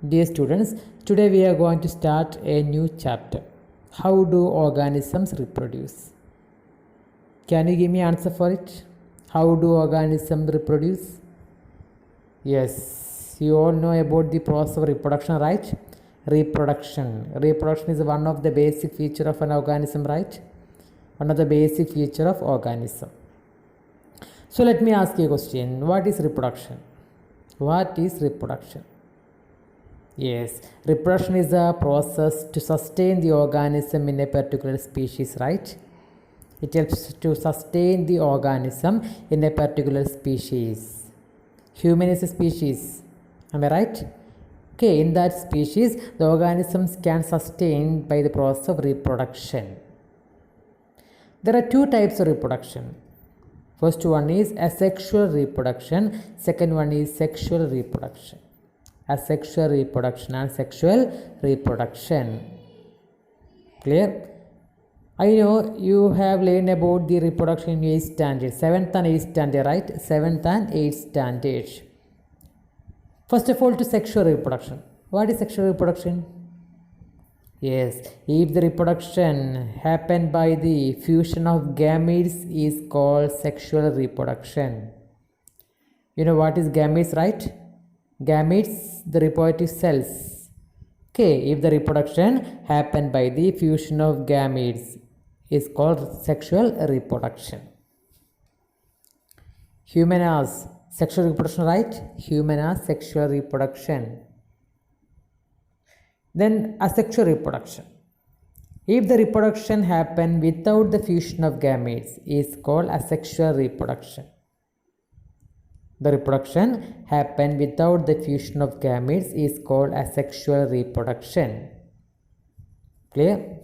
Dear students, today we are going to start a new chapter. How do organisms reproduce? Can you give me answer for it? How do organisms reproduce? Yes, you all know about the process of reproduction, right? Reproduction is one of the basic feature of an organism, right? One of the basic feature of organism. So let me ask you a question. What is reproduction? What is reproduction? Yes, reproduction is a process to sustain the organism in a particular species, right? It helps to sustain the organism in a particular species. Human is a species, am I right? Okay, in that species, the organisms can sustain by the process of reproduction. There are two types of reproduction. First one is asexual reproduction, second one is sexual reproduction. Asexual reproduction and sexual reproduction. Clear? I know you have learned about the reproduction in 8th standard, 7th and 8th standard, right? 7th and 8th standard. First of all, to sexual reproduction. What is sexual reproduction? Yes, if the reproduction happened by the fusion of gametes is called sexual reproduction. You know what is gametes, right? Gametes, the reproductive cells. Okay, if the reproduction happened by the fusion of gametes is called sexual reproduction. Human has sexual reproduction, right? Human has sexual reproduction. Then asexual reproduction. If the reproduction happened without the fusion of gametes is called asexual reproduction. The reproduction happened without the fusion of gametes is called asexual reproduction. Clear?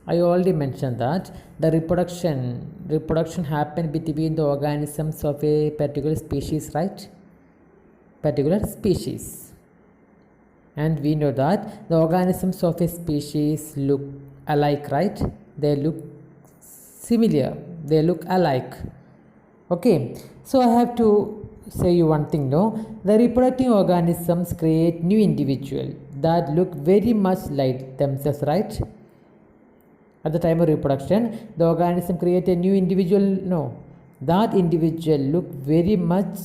I already mentioned that the reproduction happened between the organisms of a particular species, right? Particular species. And we know that the organisms of a species look alike, right? They look similar, they look alike. Okay, so I have to say you one thing, no? The reproducing organisms create new individuals that look very much like themselves, right? At the time of reproduction, the organism create a new individual, no? That individual look very much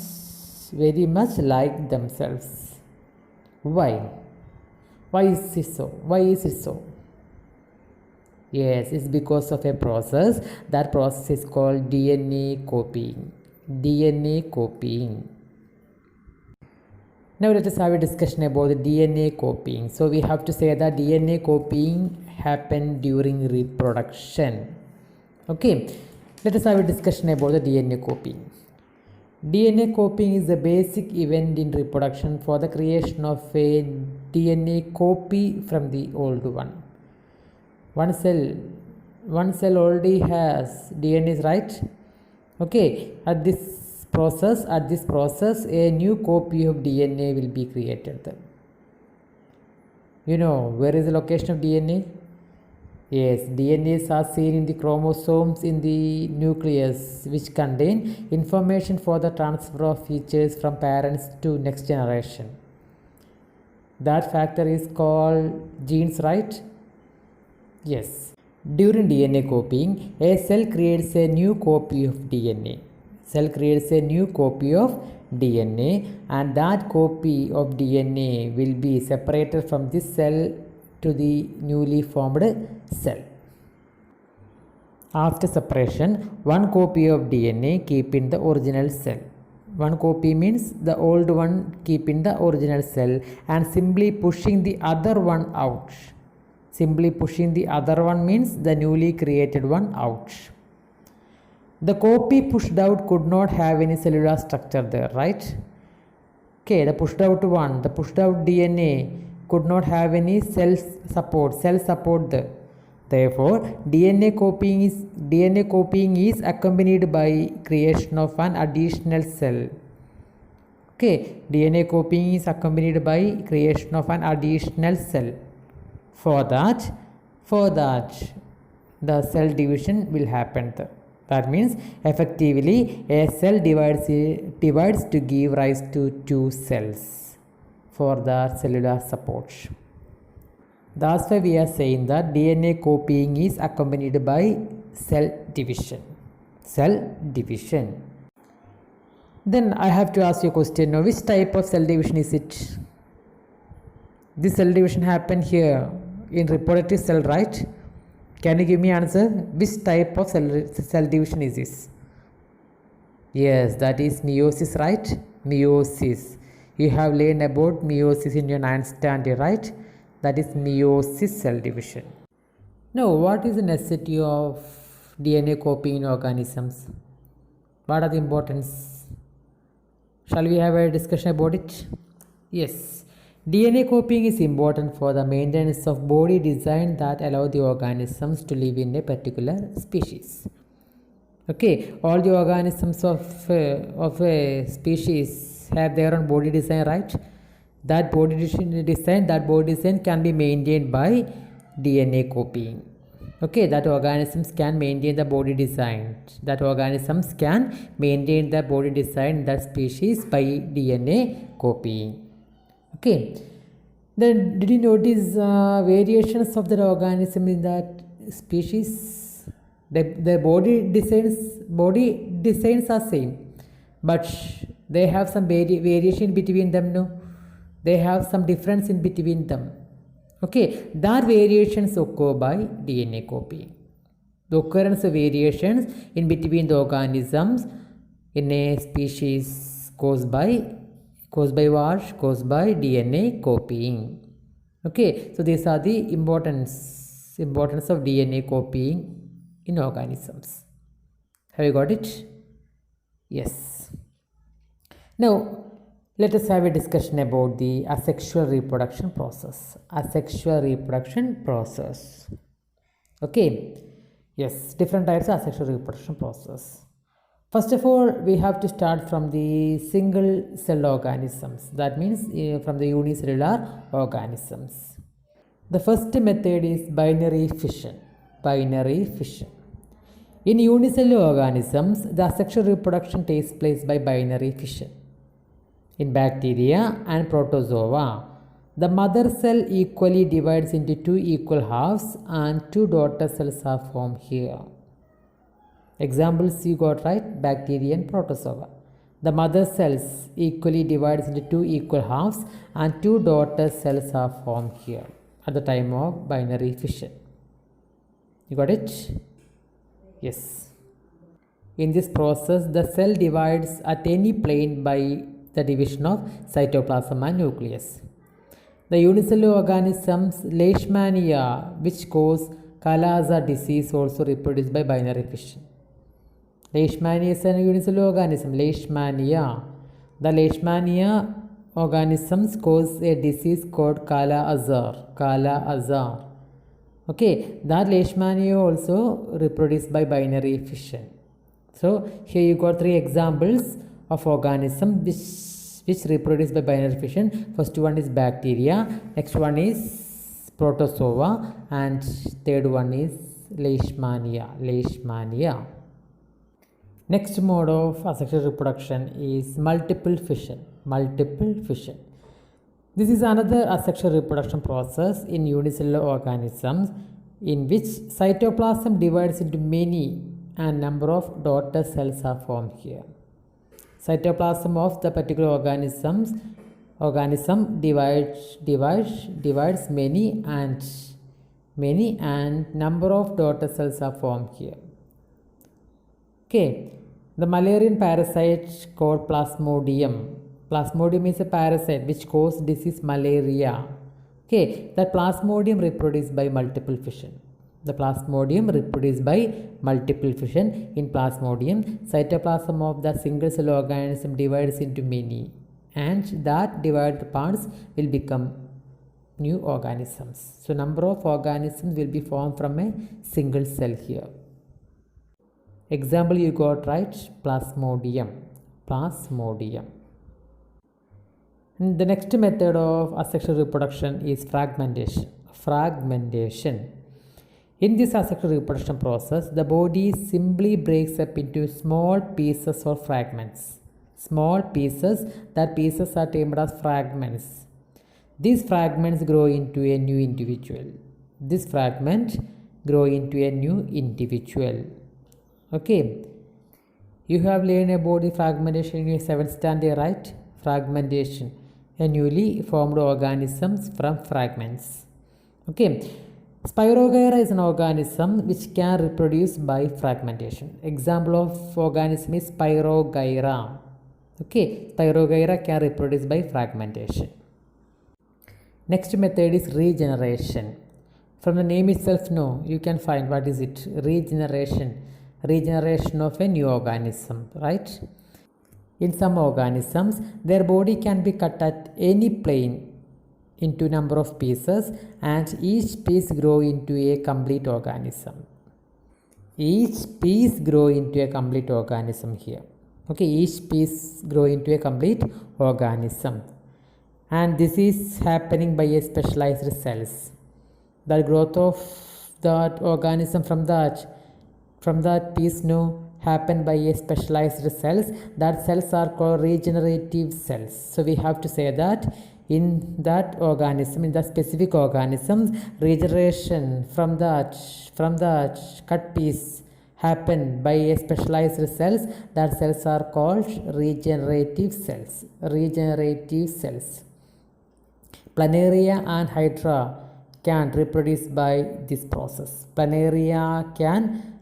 like themselves. Why? Why is it so? Why is it so? Yes, it's because of a process. That process is called DNA copying. DNA copying. Now let us have a discussion about the DNA copying. So we have to say that DNA copying happened during reproduction. Okay, let us have a discussion about the DNA copying. DNA copying is a basic event in reproduction for the creation of a DNA copy from the old one. One cell already has DNA, right? Okay, at this process a new copy of DNA will be created. You know where is the location of DNA? Yes, DNAs are seen in the chromosomes in the nucleus, which contain information for the transfer of features from parents to next generation. That factor is called genes, right? Yes. During DNA copying, a cell creates a new copy of DNA. Cell creates a new copy of DNA, and that copy of DNA will be separated from this cell to the newly formed cell. After separation, one copy of DNA keep in the original cell. One copy means the old one keep in the original cell and simply pushing the other one out. Simply pushing the other one means the newly created one out. The copy pushed out could not have any cellular structure there, right? Okay, the pushed out DNA could not have any cell support there. Therefore, DNA copying is accompanied by creation of an additional cell. Okay, DNA copying is accompanied by creation of an additional cell. For that, the cell division will happen there. That means effectively a cell divides to give rise to two cells. for the cellular support. That's why we are saying that DNA copying is accompanied by cell division. Cell division. Then I have to ask you a question now. Which type of cell division is it? This cell division happened here in reproductive cell, right? Can you give me answer? Which type of cell division is this? Yes, that is meiosis, right? Meiosis. You have learned about meiosis in your 9th standard, right? That is meiosis cell division. Now, what is the necessity of DNA copying in organisms? What are the importance? Shall we have a discussion about it? Yes. DNA copying is important for the maintenance of body design that allow the organisms to live in a particular species. Okay, all the organisms of a species have their own body design, right? That body design can be maintained by DNA copying. Okay, that organisms can maintain the body design. That organisms can maintain the body design that species by DNA copying. Okay, then did you notice variations of the organism in that species? The body designs are same, but they have some variation between them. No, they have some difference in between them. Okay, that variations occur by DNA copying. The occurrence of variations in between the organisms in a species caused by what? Caused by DNA copying. Okay, so these are the importance of DNA copying in organisms. Have you got it? Yes. Now, let us have a discussion about the asexual reproduction process. Asexual reproduction process. Okay. Yes, different types of asexual reproduction process. First of all, we have to start from the single cell organisms. That means from the unicellular organisms. The first method is binary fission. Binary fission. In unicellular organisms, the asexual reproduction takes place by binary fission. In bacteria and protozoa, the mother cell equally divides into two equal halves and two daughter cells are formed here. Examples you got, right? Bacteria and protozoa. The mother cells equally divides into two equal halves and two daughter cells are formed here at the time of binary fission. You got it? Yes. In this process, the cell divides at any plane by the division of cytoplasm and nucleus. The unicellular organisms Leishmania, which cause Kala-Azar disease, also reproduced by binary fission. Leishmania is a unicellular organism. Leishmania. The Leishmania organisms cause a disease called Kala-Azar. Kala-Azar. Okay, that Leishmania also reproduced by binary fission. So here you got three examples of organisms which reproduce by binary fission. First one is bacteria, next one is protozoa, and third one is Leishmania. Leishmania. Next mode of asexual reproduction is multiple fission. Multiple fission. This is another asexual reproduction process in unicellular organisms in which cytoplasm divides into many and number of daughter cells are formed here. Cytoplasm of the particular organism divides many and number of daughter cells are formed here. Okay, the Malarian parasite called Plasmodium. Plasmodium is a parasite which causes disease malaria. Okay, that Plasmodium reproduced by multiple fission. The Plasmodium reproduced by multiple fission. In Plasmodium, cytoplasm of the single cell organism divides into many, and that divided parts will become new organisms. So number of organisms will be formed from a single cell here. Example you got, right? Plasmodium. Plasmodium. The next method of asexual reproduction is fragmentation. Fragmentation. In this asexual reproduction process, the body simply breaks up into small pieces or fragments. Small pieces, that pieces are termed as fragments. These fragments grow into a new individual. This fragment grow into a new individual. Okay. You have learned about the fragmentation in your 7th standard, right? Fragmentation. A newly formed organisms from fragments. Okay. Spirogyra is an organism which can reproduce by fragmentation. Example of organism is Spirogyra. Okay, Spirogyra can reproduce by fragmentation. Next method is regeneration. From the name itself, no, you can find what is it? Regeneration. Regeneration of a new organism, right? In some organisms, their body can be cut at any plane into number of pieces and each piece grow into a complete organism. Each piece grow into a complete organism here. Okay, each piece grow into a complete organism. And this is happening by a specialized cells. The growth of that organism from that piece happen by a specialized cells. That cells are called regenerative cells. So we have to say that in that organism, in that specific organism, regeneration from that cut piece happen by a specialized cells. That cells are called regenerative cells. Regenerative cells. Planaria and Hydra can reproduce by this process. Planaria can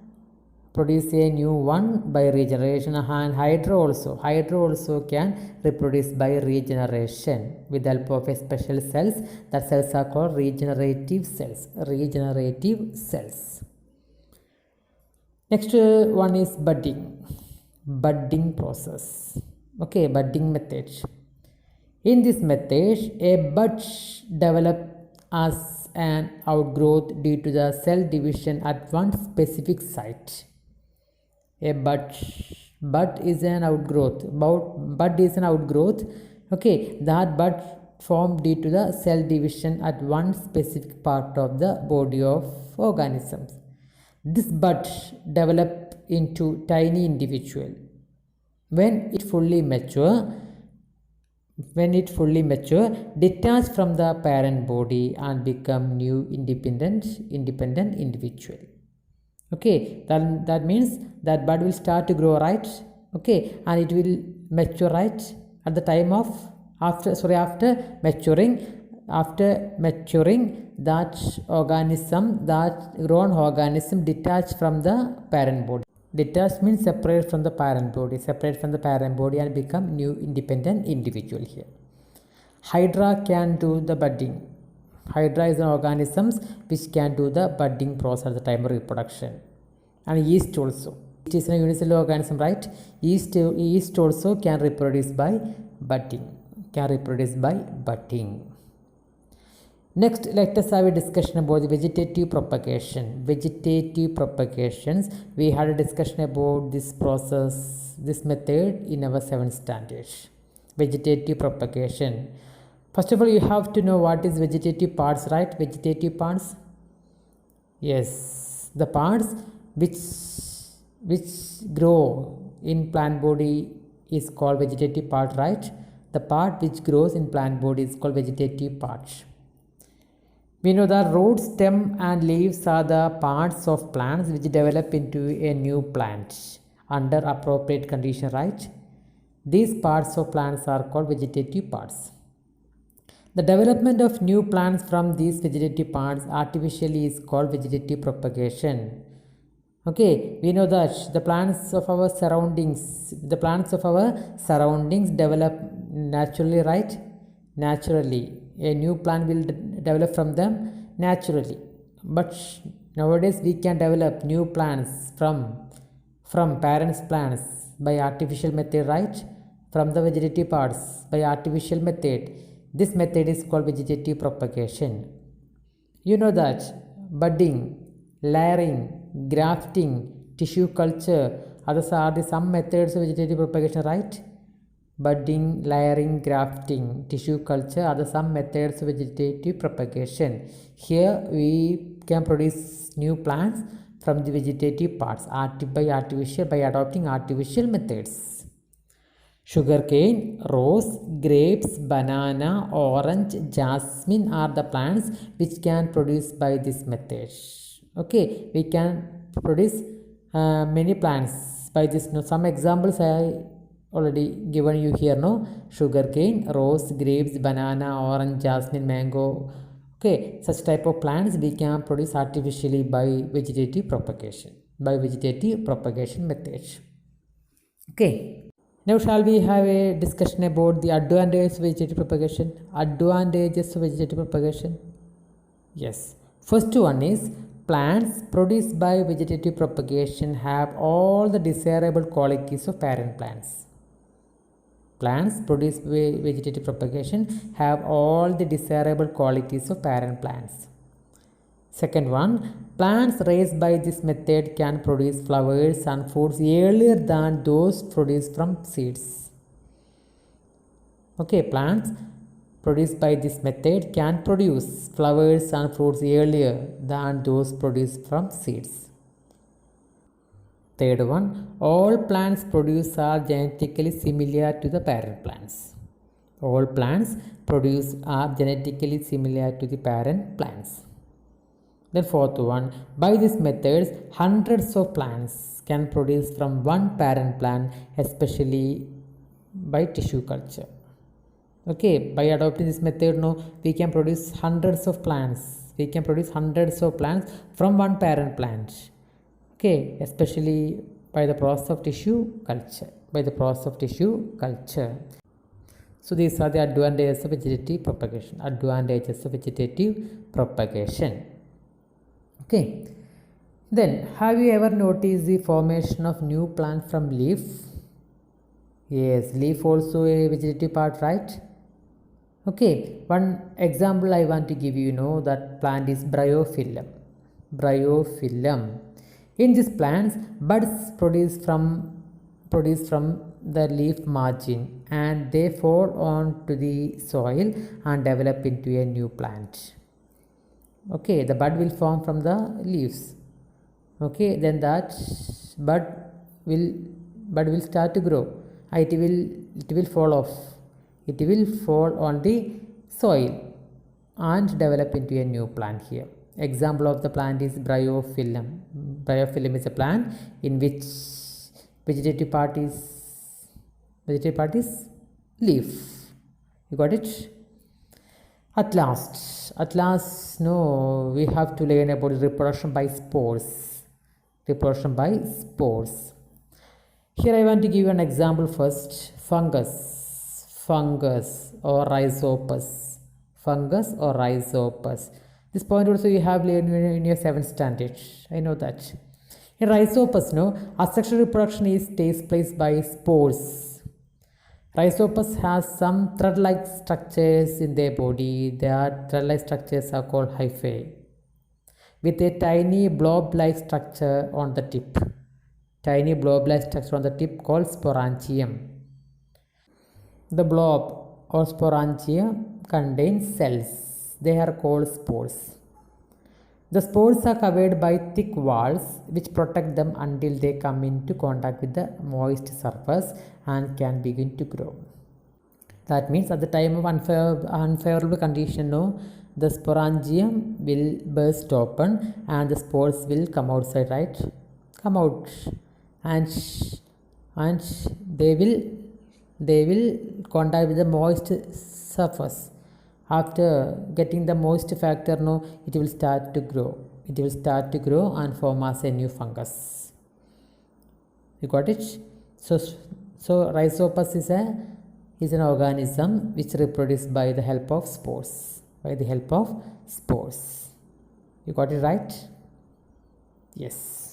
produce a new one by regeneration, and Hydra also can reproduce by regeneration with the help of a special cells. That cells are called regenerative cells. Regenerative cells. Next one is budding. Budding process. Okay, budding method. In this method, a bud develops as an outgrowth due to the cell division at one specific site. A bud is an outgrowth. Bud is an outgrowth. Okay, that bud formed due to the cell division at one specific part of the body of organisms. This bud develops into tiny individual. When it fully mature, detach from the parent body and become new independent individual. Okay, that means that bud will start to grow, right? Okay, and it will mature, right? At the time of after maturing, that organism, that grown organism detach from the parent body. Detach means separate from the parent body, and become new independent individual here. Hydra can do the budding. Hydra is an organism which can do the budding process at the time of reproduction. And yeast also. It is a unicellular organism, right? Yeast also can reproduce by budding. Next, let us have a discussion about the vegetative propagation. Vegetative propagations. We had a discussion about this process, this method in our 7th standard. Vegetative propagation. First of all, you have to know what is vegetative parts, right? Vegetative parts. Yes, the parts which grow in plant body is called vegetative part, right? The part which grows in plant body is called vegetative part. We know that root, stem and leaves are the parts of plants which develop into a new plant under appropriate condition, right? These parts of plants are called vegetative parts. The development of new plants from these vegetative parts artificially is called vegetative propagation. Okay, we know that the plants of our surroundings develop naturally, right? Naturally. A new plant will develop from them naturally. But nowadays we can develop new plants from parents' plants by artificial method, right? From the vegetative parts by artificial method. This method is called vegetative propagation. You know that budding, layering, grafting, tissue culture, others are some methods of vegetative propagation, right? Budding, layering, grafting, tissue culture are some methods of vegetative propagation. Here we can produce new plants from the vegetative parts by adopting artificial methods. Sugarcane, rose, grapes, banana, orange, jasmine are the plants which can produce by this method. Okay, we can produce many plants by this. No, some examples I already given you here. No, sugarcane, rose, grapes, banana, orange, jasmine, mango. Okay, such type of plants we can produce artificially by vegetative propagation, method. Okay. Now shall we have a discussion about the advantages of vegetative propagation? Yes. First one is plants produced by vegetative propagation have all the desirable qualities of parent plants. Plants produced by vegetative propagation have all the desirable qualities of parent plants. Second one, plants raised by this method can produce flowers and fruits earlier than those produced from seeds. Okay, plants produced by this method can produce flowers and fruits earlier than those produced from seeds. Third one, all plants produced are genetically similar to the parent plants. All plants produced are genetically similar to the parent plants. Then fourth one, by these methods, hundreds of plants can produce from one parent plant, especially by tissue culture. Okay, by adopting this method, no, we can produce hundreds of plants. From one parent plant. Okay, especially by the process of tissue culture. So these are the advantages of vegetative propagation. Okay, then have you ever noticed the formation of new plant from leaf? Yes, leaf also a vegetative part, right? Okay, one example I want to give you, that plant is bryophyllum. In these plants, buds produce from the leaf margin and they fall onto the soil and develop into a new plant. Okay, the bud will form from the leaves. Okay, then that bud will start to grow. It will fall off. It will fall on the soil and develop into a new plant here. Example of the plant is bryophyllum. Bryophyllum is a plant in which vegetative part is leaf. You got it? At last, no, we have to learn about reproduction by spores. Here I want to give you an example first. Fungus or rhizopus. This point also you have learned in your 7th standard. I know that. In rhizopus, no, asexual reproduction takes place by spores. Rhizopus has some thread-like structures in their body. Their thread-like structures are called hyphae, with a tiny blob-like structure on the tip. Called sporangium. The blob or sporangium contains cells. They are called spores. The spores are covered by thick walls which protect them until they come into contact with the moist surface and can begin to grow. That means at the time of unfavorable condition, the sporangium will burst open and the spores will come outside, right? And they will contact with the moist surface. After getting the moist factor, it will start to grow. And form as a new fungus. You got it? So rhizopus is an organism which reproduces by the help of spores. You got it right? Yes.